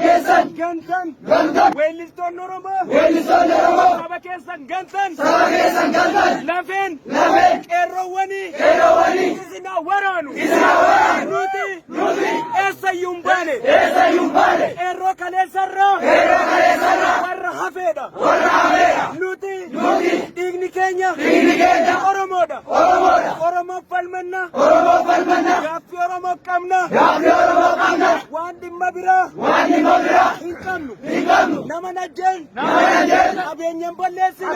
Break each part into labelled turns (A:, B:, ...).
A: keessan
B: gantan weellistoonni Oromoo saba keessan gantan lafeen qeerroowwanii isinaa waraanu nuti eessayyuu hin baane qeerroo kaleessarraa warra hafeedha nuti dhiigni keenya Oromoodha Oromoo falmanna gaaffii Oromoo qabna waan dhimma biraa hin qabnu nama najjeen qabeenyaan balleessine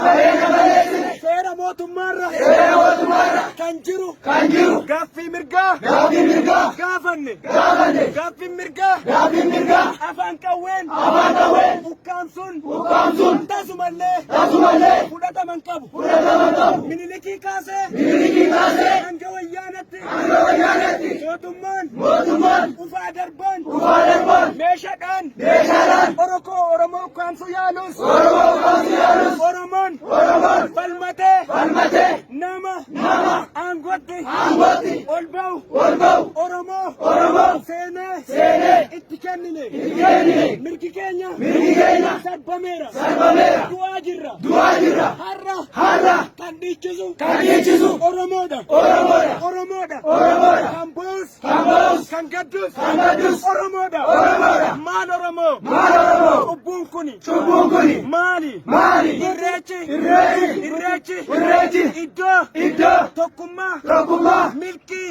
B: seera mootummaarra kan jiru gaaffii mirgaa gaafanne gaaffii mirgaa afaan qawween ukkaamsuun tasumallee fudhataman qabu minilikii kaasee hanga wayyaanatti mootummaan ufaa darban meeshaadhaan Oromoo ukkaamsuu yaalus Oromoon falmatee nama aangootti ol ba'u Oromoo seenee itti kennine mirgi keenya sarbameera du'aa jirra har'a kan dhiichisu Oromoodha kan boos kan gaddus Oromoodha maal Oromoo cubbuun kuni maali irreechi iddoo tokkummaa milkii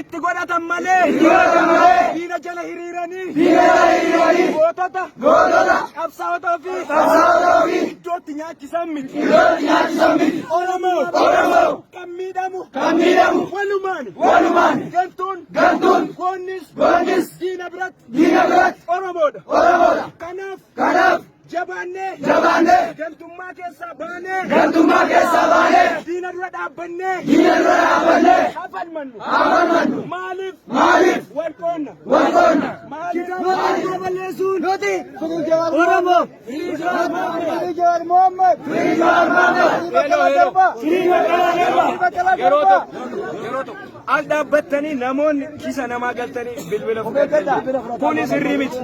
B: itti godhatan malee diina jala hiriiranii gootota qabsaa'otaa fi iddootti nyaachisan miti Oromoo kan miidhamu walumaan gantuun goonnis diina biratti Oromoodha kanaaf jabaannee gantummaa keessaa baanee diina dura dhaabbannee hafalmannu maaliif wal qoonna maaliif balleessuun nuti Oromoo Jawaar Mohammad yeroo tokko al dhaabbattanii namoonni kisa namaa galtanii bilbila fudhatanii kunis hirrii miti.